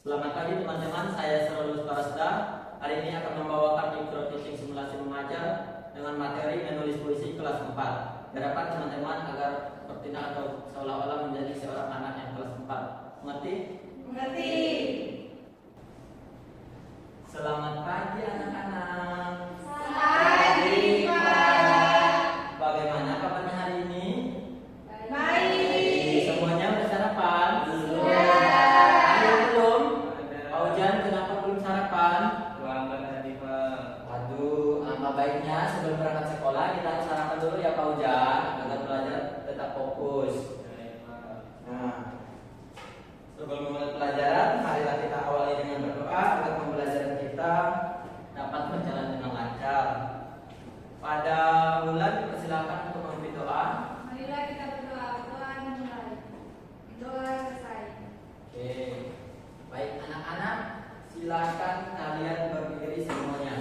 Selamat pagi teman-teman, saya Serolus Parasda. Hari ini akan membawakan micro teaching simulasi mengajar dengan materi menulis puisi kelas 4. Diharapkan teman-teman agar bertindak atau seolah-olah menjadi seorang anak yang kelas 4. Mengerti? Mengerti. Selamat pagi anak-anak. Pagi, Pak. Bagaimana kabarnya hari ini? Baik. Semuanya sudah sarapan? Sudah. Ada belum? Pak Ujan, kenapa belum sarapan? Lambat tadi Pak. Waduh, alangkah baiknya sebelum berangkat sekolah kita harus sarapan dulu ya Pak Ujan agar belajar tetap fokus. Nah, sebelum memulai pelajaran, marilah kita awali dengan berdoa agar pembelajaran kita dapat berjalan dengan lancar. Pada bulan dipersilakan untuk memimpin doa. Marilah kita berdoa. Doa dimulai. Doa selesai. Oke, baik anak-anak, silakan kalian berdiri semuanya.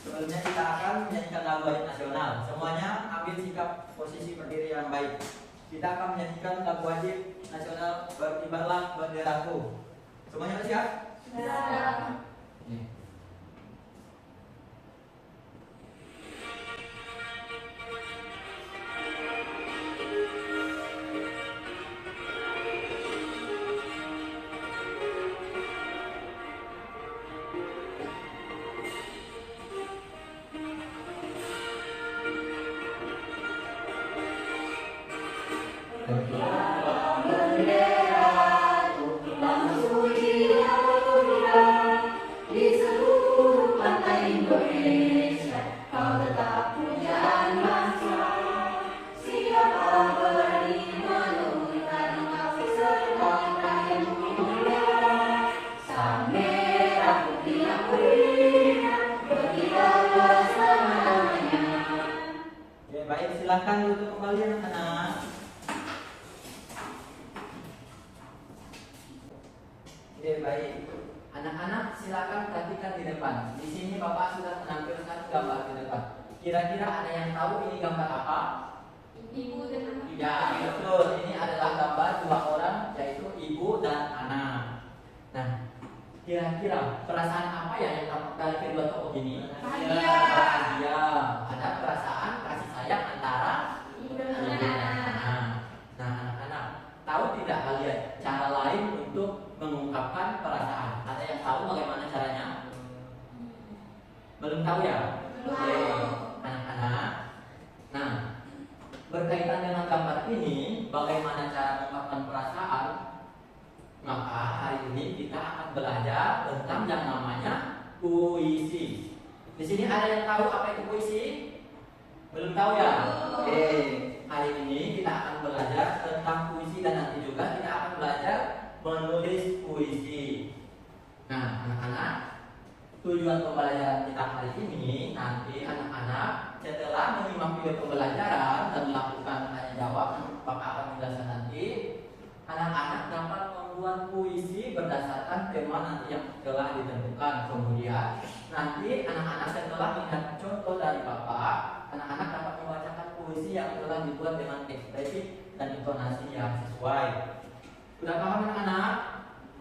Sebelumnya kita akan menyanyikan lagu wajib nasional. Semuanya ambil sikap posisi berdiri yang baik. Kita akan menyanyikan lagu wajib nasional Berkibarlah Benderaku. Semuanya sudah siap? Sudah. Nih. Di seluruh pantai Indonesia, kau tetap pujaan bangsa. Siapa berani menurunkan engkau serta yang mulia? Sang merah putih yang mulia, berkibarlah selama-lamanya. Oke, baik, silakan duduk kembali anak-anak. Oke, baik. Anak-anak silakan perhatikan di depan. Di sini Bapak sudah menampilkan gambar di depan. Kira-kira ada yang tahu ini gambar apa? Ibu dan anak. Ya, betul. Ini adalah gambar dua orang, yaitu ibu dan anak. Nah, kira-kira perasaan apa ya yang tampak dari kedua tokoh ini? Bahagia. Bahagia. Ada perasaan kasih sayang antara Ibu dan ibu dan anak. anak. Nah, anak-anak, tahu tidak kalian cara lain untuk mengungkapkan perasaan? Ada yang tahu bagaimana caranya? Belum tahu ya? Belum. Oke, anak-anak. Nah, berkaitan dengan gambar ini, bagaimana cara mengungkapkan perasaan? Maka hari ini kita akan belajar tentang yang namanya puisi. Di sini ada yang tahu apa itu puisi? Belum tahu ya? Oke, hari ini kita akan belajar tentang puisi dan nanti juga kita akan belajar menulis puisi. Nah, anak-anak, tujuan pembelajaran kita hari ini nanti anak-anak setelah menyimak video pembelajaran dan melakukan tanya jawab Bapak akan menjelaskan nanti, anak-anak dapat membuat puisi berdasarkan tema nanti yang telah ditentukan. Kemudian nanti anak-anak setelah melihat contoh dari Bapak, anak-anak dapat membacakan puisi yang telah dibuat dengan ekspresi dan intonasi yang sesuai. Sudah paham anak-anak?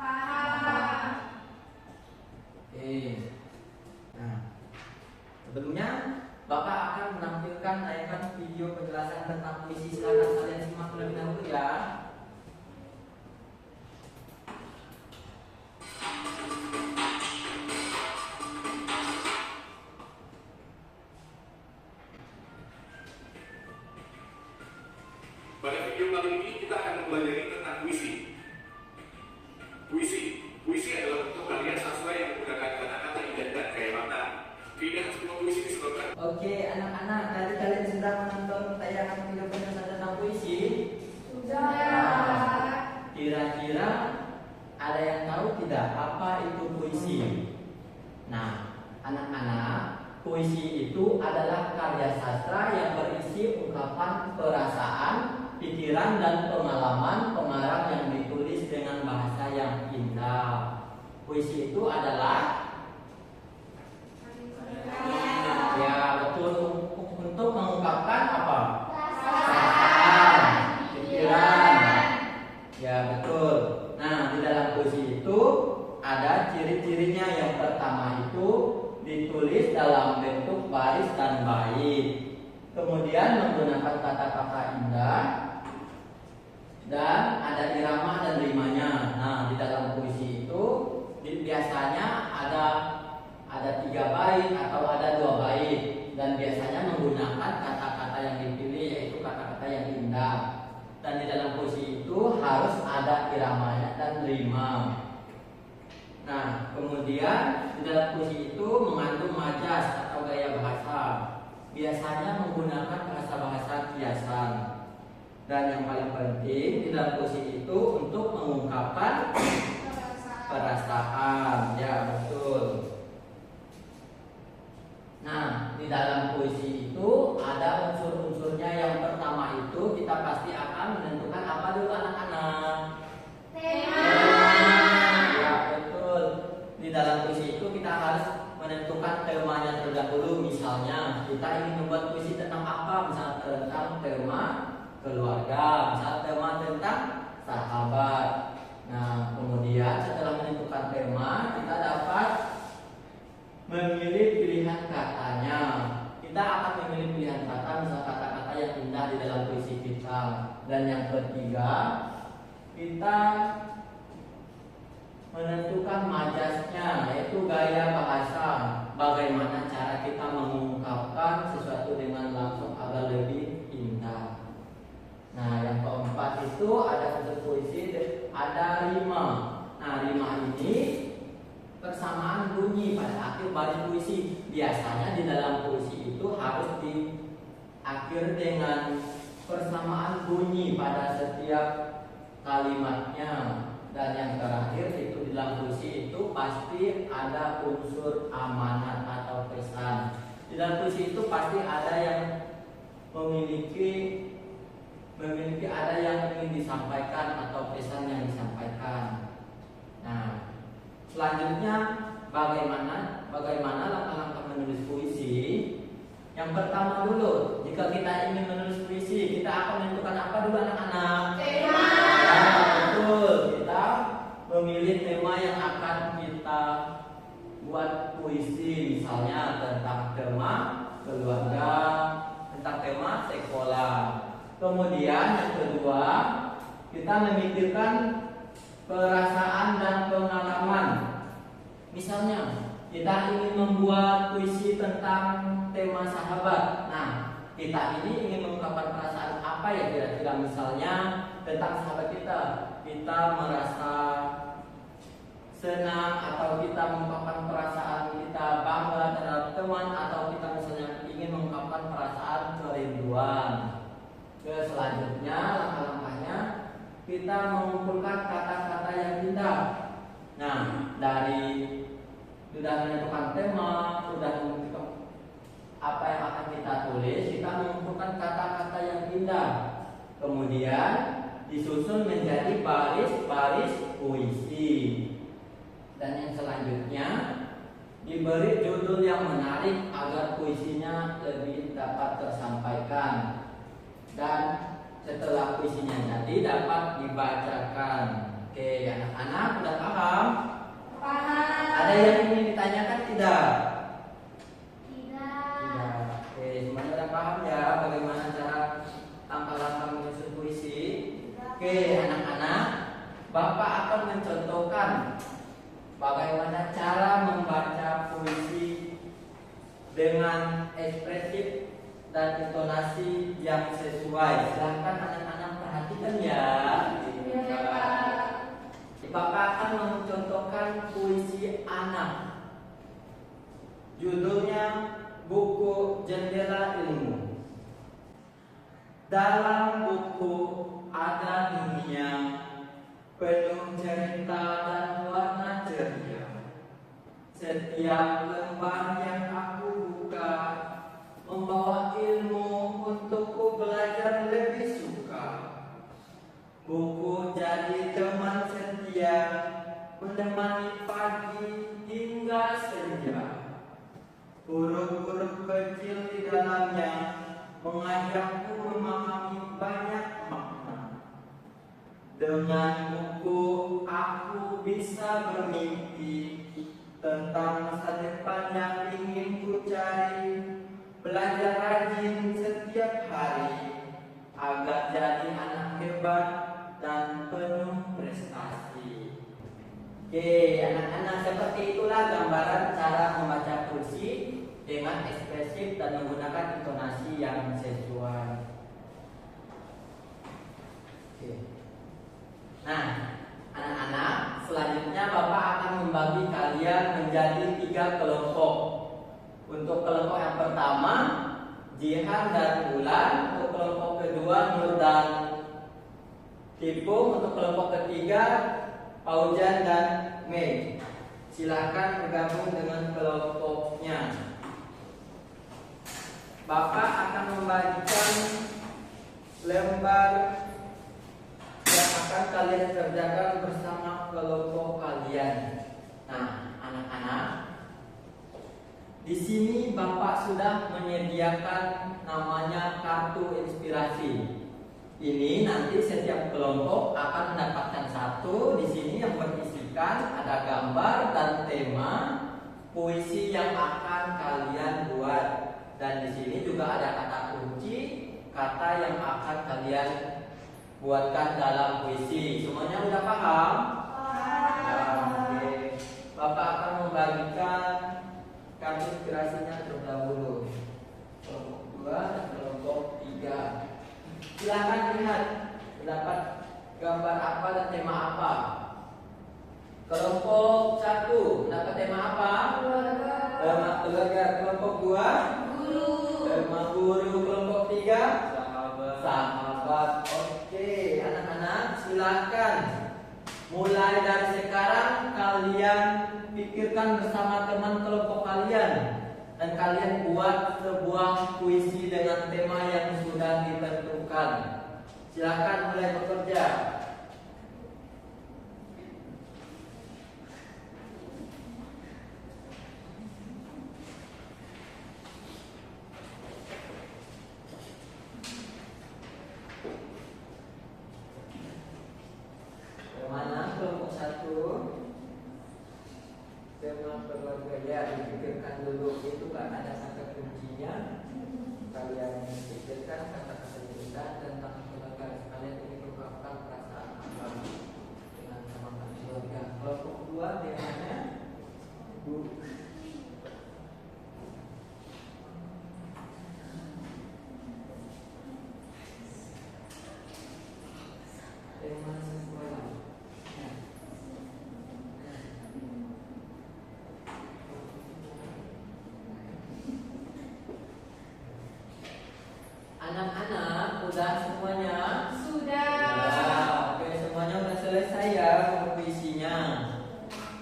Paham. Oke. Nah, sebelumnya Bapak akan menampilkan tayangan video penjelasan tentang puisi. Silakan kalian simak terlebih dahulu ya. Pada video kali ini kita akan mempelajari tentang puisi. Puisi adalah bentuk karya sastra yang menggunakan kata-kata indah dan kaya makna. Tidak semua puisi disebutkan. Oke, anak-anak, tadi kalian sudah menonton tayangan video penjelasan tentang puisi? Sudah. Kira-kira ada yang tahu tidak apa itu puisi? Nah, anak-anak, puisi itu adalah karya sastra yang berisi ungkapan perasaan, pikiran dan pengalaman pengarang yang ditulis dengan bahasa yang indah. Puisi itu adalah ya betul untuk mengungkapkan apa? Perasaan, pikiran. Ya betul. Nah, di dalam puisi ada ciri-cirinya. Yang pertama itu ditulis dalam bentuk baris dan bait. Kemudian menggunakan kata-kata indah dan ada irama dan rimanya. Nah, di dalam puisi itu biasanya ada 3 bait atau ada 2 bait dan biasanya menggunakan kata-kata yang dipilih yaitu kata-kata yang indah. Dan di dalam puisi itu harus ada iramanya dan rima. Nah, kemudian di dalam puisi itu mengandung majas atau gaya bahasa. Biasanya menggunakan bahasa-bahasa kiasan. Dan yang paling penting di dalam puisi itu untuk mengungkapkan perasaan. Ya, betul. Nah, di dalam puisi itu ada unsur-unsurnya. Yang pertama itu kita pasti akan menentukan apa dulu anak-anak? Tema. Ya, betul. Di dalam puisi itu kita harus menentukan temanya terlebih dahulu. Misalnya kita ingin membuat puisi tentang apa? Misalnya tentang tema keluarga, misalnya tema tentang sahabat. Nah, kemudian setelah menentukan tema, kita dapat memilih pilihan katanya. Kita akan memilih pilihan kata, misalnya kata-kata yang indah di dalam puisi kita. Dan yang ketiga, kita menentukan majasnya, yaitu gaya bahasa. Bagaimana cara kita mengungkapkan sesuatu dengan langsung agar lebih indah. Nah, yang keempat itu ada unsur puisi, ada rima. Nah, rima ini persamaan bunyi pada akhir baris puisi. Biasanya di dalam puisi itu harus diakhir dengan persamaan bunyi pada setiap kalimatnya. Dan yang terakhir itu di dalam puisi itu pasti ada unsur amanat atau pesan. Di dalam puisi itu pasti ada yang memiliki ada yang ingin disampaikan atau pesan yang disampaikan. Nah, selanjutnya bagaimana langkah-langkah menulis puisi? Yang pertama dulu, jika kita ingin menulis puisi, kita akan menentukan apa dulu anak-anak? Tema. Ya, betul. Kita memilih tema yang akan kita buat puisi, misalnya tentang tema keluarga, tentang tema sekolah. Kemudian yang kedua, kita memikirkan perasaan dan pengalaman. Misalnya, kita ingin membuat puisi tentang tema sahabat. Nah, kita ini ingin mengungkapkan perasaan apa ya kira-kira? Misalnya tentang sahabat kita merasa senang atau kita mengungkapkan perasaan kita bangga terhadap teman, atau kita misalnya ingin mengungkapkan perasaan kerinduan. Selanjutnya langkah-langkahnya kita mengumpulkan kata-kata yang indah. Nah, dari sudah menentukan tema, sudah menentukan apa yang akan kita tulis, kita mengumpulkan kata-kata yang indah. Kemudian disusun menjadi baris-baris puisi. Dan yang selanjutnya diberi judul yang menarik agar puisinya lebih dapat tersampaikan. Dan setelah puisinya jadi dapat dibacakan. Oke, anak-anak sudah paham? Paham. Ada yang ingin ditanyakan tidak? Tidak. Oke, semuanya sudah paham ya bagaimana cara langkah-langkah menyusun puisi? Oke, anak-anak, Bapak akan mencontohkan bagaimana cara membaca puisi dengan ekspresif dan intonasi yang sesuai. Silahkan anak-anak perhatikan ya. Ya, Pak. Bapak akan mencontohkan puisi anak. Judulnya Buku Jendela Ilmu. Dalam buku ada dunia penuh cerita dan warna ceria. Setiap lembar yang aku buka membawa ilmu untukku belajar lebih suka. Buku jadi teman setia, menemani pagi hingga senja. Huruf-huruf kecil di dalamnya mengajakku memahami banyak makna. Dengan buku aku bisa bermimpi tentang masa depan yang ingin ku cari. Belajar rajin setiap hari agar jadi anak hebat dan penuh prestasi. Oke, anak-anak, seperti itulah gambaran cara membaca puisi dengan ekspresif dan menggunakan intonasi yang sesuai. Oke. Nah, anak-anak, selanjutnya Bapak akan membagi kalian menjadi 3 kelompok. Untuk kelompok yang pertama, Jihan dan Ulan. Untuk kelompok kedua, Nur dan Tipung. Untuk kelompok ketiga, Paujan dan Mei. Silakan bergabung dengan kelompoknya. Bapak akan membagikan lembar yang akan kalian kerjakan bersama kelompok kalian. Nah, anak-anak, di sini Bapak sudah menyediakan namanya kartu inspirasi. Ini nanti setiap kelompok akan mendapatkan satu. Di sini yang berisikan ada gambar dan tema puisi yang akan kalian buat. Dan di sini juga ada kata kunci, kata yang akan kalian buatkan dalam puisi. Semuanya udah paham? Oke. Bapak akan membagikan kartu inspirasinya terlebih dahulu. Kelompok 2 dan kelompok 3. Silakan lihat dapat gambar apa dan tema apa. Kelompok 1 dapat tema apa? Tema keluarga. Kelompok 2 Guru. tema guru. Kelompok 3 Sahabat. sahabat. Oke, anak-anak, silakan mulai dari sekarang kalian pikirkan bersama teman kelompok kalian dan kalian buat sebuah puisi dengan tema yang sudah ditentukan. Silakan mulai bekerja. Mana kelompok 1? Tema keluarga, ya dipikirkan dulu, itu kan ada kata kuncinya. Kalian pikirkan kata-kata kita tentang keluarga. Kalian ingin mengungkapkan perasaan apa dengan sama keluarga. Kelompok 2 temanya Bu. Tema sekolah. Anak-anak, udah semuanya? Sudah. Oke, semuanya udah selesai ya puisinya.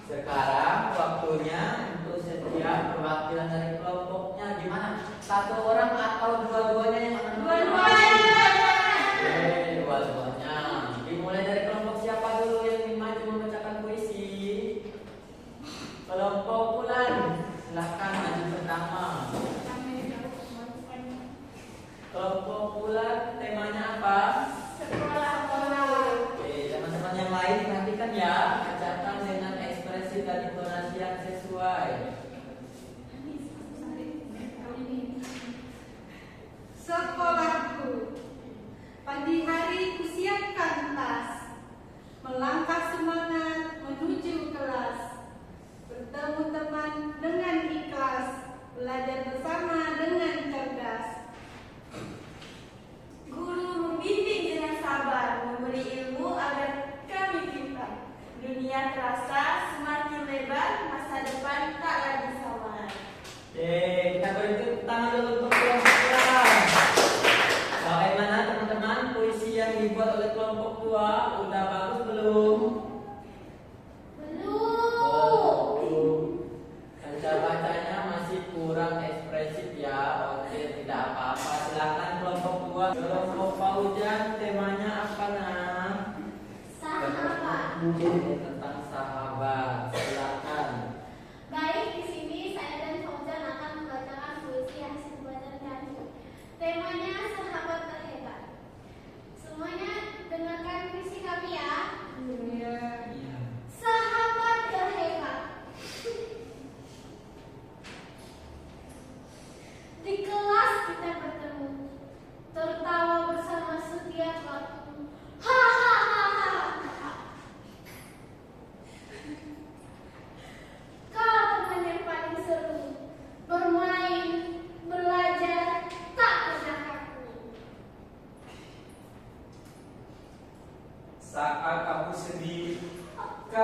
Sekarang waktunya untuk setiap perwakilan dari kelompoknya. Gimana? Satu orang atau dua-duanya yang akan Dua-duanya. Oke, dua-duanya. Dimulai dari kelompok siapa dulu yang ingin maju membacakan puisi? Kelompok Ulan, silakan maju pertama. Kelompok Ulan, temanya apa? Sekolah. Oke, teman-teman yang lain perhatikan ya, bacakan dengan ekspresi dan intonasi yang sesuai. Sekolahku. Pagi hari kusiapkan tas, melangkah semangat menuju kelas, bertemu teman dengan ikhlas, belajar bersama dengan cerdas. Guru membimbing dengan sabar, memberi ilmu agar kami pintar. Dunia terasa semakin lebar, masa depan tak lagi samar. Oke, kita beri tepuk tangan dulu untuk kelompok Ulan. Bagaimana teman-teman puisi yang dibuat oleh kelompok 2? Udah bagus belum? Belum. Baca-bacanya masih kurang ekspresif ya. Oke, tidak apa-apa. Silakan kelompok 2. Kelompok Paujan, temanya apa nak? Sahabat. Tentang sahabat. Silakan. Baik, di sini saya dan Fauzan akan membacakan puisi hasil buatan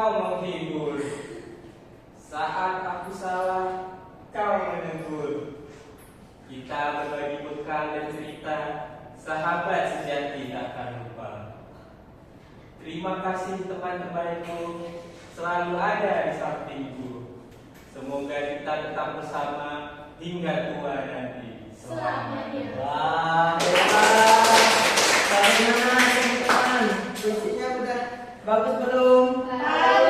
kau menghibur. Saat aku salah, kau menegur. Kita berbagi bekal dan cerita, sahabat sejati takkan lupa. Terima kasih teman terbaikku, selalu ada di sampingku. Semoga kita tetap bersama hingga tua nanti. Selamanya. Wah, hebat. Bagaimana teman-teman? Puisinya udah bagus belum?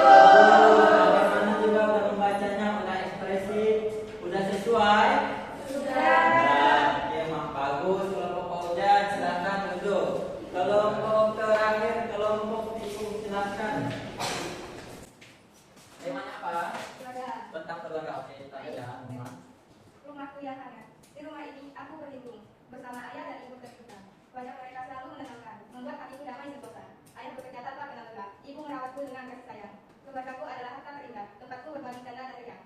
Bagaimana juga udah membacanya, udah ekspresif, udah sesuai? Oke, mak bagus. Kelompok udah silakan duduk. Kelompok terakhir, kelompok tikung silakan. Temanya apa? Tentang keluarga. Oke, kita ya. Rumahku yang hangat. Di rumah ini aku berlindung bersama ayah dan ibu tercinta. Wajah mereka selalu menenangkan, membuat hatiku damai sentosa. Ayah bekerja tanpa kenal lelah, ibu merawatku dengan kasih sayang. Keluargaku adalah harta terindah, tempatku berbagi canda dan riang.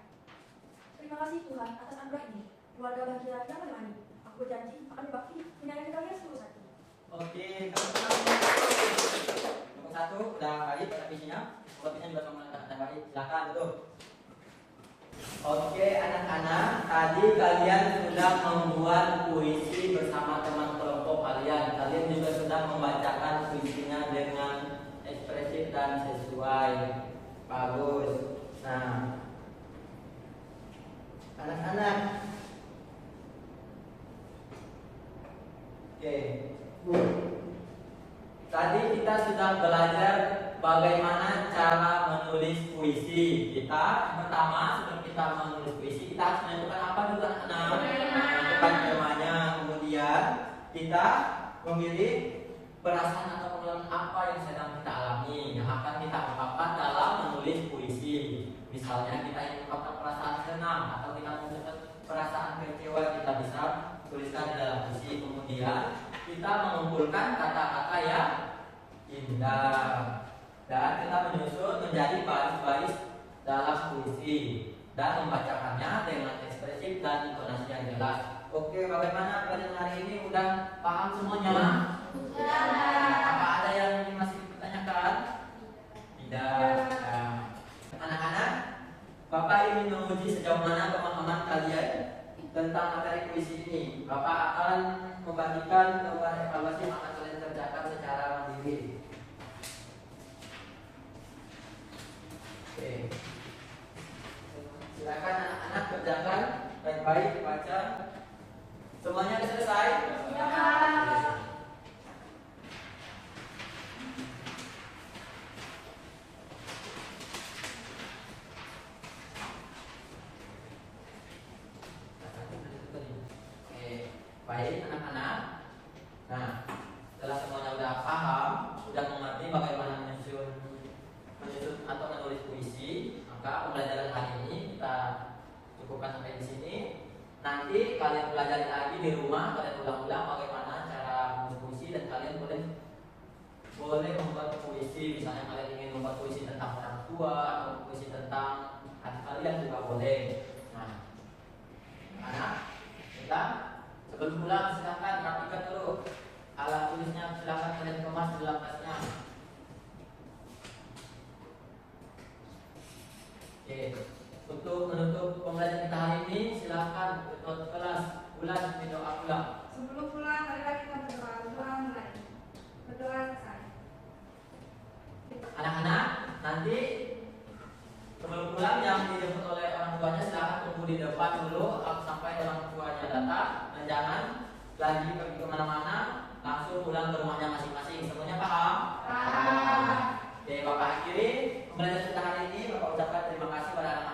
Terima kasih Tuhan atas anugerah ini. Keluarga bahagia yang menemani. Aku berjanji akan berbakti menyayangi kalian setulus hati. Oke, nomor satu udah baik revisinya. Revisinya juga sama dengan baik. Silakan duduk. Oke, anak-anak, tadi kalian sudah membuat puisi bersama teman kelompok kalian. Kalian juga sudah membacakan puisinya dengan ekspresif dan sesuai. Bagus. Nah, anak-anak. Oke. Tadi kita sudah belajar bagaimana cara menulis puisi. Kita pertama sebelum kita menulis puisi, kita harus menentukan apa dulu anak-anak? Menentukan temanya. Kemudian kita memilih perasaan atau pengalaman apa yang sedang kita alami yang akan kita ungkapkan dalam menulis puisi. Misalnya kita ingin mengungkapkan perasaan senang atau kita menunjukkan perasaan kecewa, kita bisa tuliskan di dalam puisi. Kemudian kita mengumpulkan kata-kata yang indah dan kita menyusun menjadi baris-baris dalam puisi dan membacakannya dengan ekspresif dan intonasi yang jelas. Oke, bagaimana kalian hari ini udah paham semuanya? Apa ada yang masih dipertanyakan? Tidak. Nah, anak-anak, Bapak ingin menguji sejauh mana pemahaman kalian tentang materi puisi ini. Bapak akan membagikan gambar evaluasi yang akan kalian kerjakan secara mandiri. Oke. Silakan anak-anak kerjakan baik-baik, baca. Semuanya sudah selesai? Baik anak-anak. Nah, setelah semuanya sudah paham, sudah mengerti bagaimana menyusun atau menulis puisi, maka pembelajaran hari ini kita cukupkan sampai di sini. Nanti kalian pelajari lagi di rumah, kalian ulang-ulang bagaimana cara menulis puisi dan kalian boleh membuat puisi. Misalnya kalian ingin membuat puisi tentang orang tua atau puisi tentang hati kalian juga boleh. Nah, anak, kita sebelum pulang silakan rapikan dulu alat tulisnya, silakan kalian kemas di dalam tasnya. Oke, untuk menutup pembelajaran kita hari ini silakan ketua kelas ulang doa ulang. Sebelum pulang, marilah kita berdoa. Berdoa mulai. Berdoa selesai. Anak-anak, nanti sebelum pulang yang dijemput oleh orang tuanya silakan tunggu di depan dulu sampai orang tuanya datang, dan jangan lagi pergi kemana-mana, langsung pulang ke rumahnya masing-masing. Semuanya paham? Paham. Oke, Bapak akhiri pembelajaran kita hari ini. Bapak ucapkan terima kasih pada anak-anak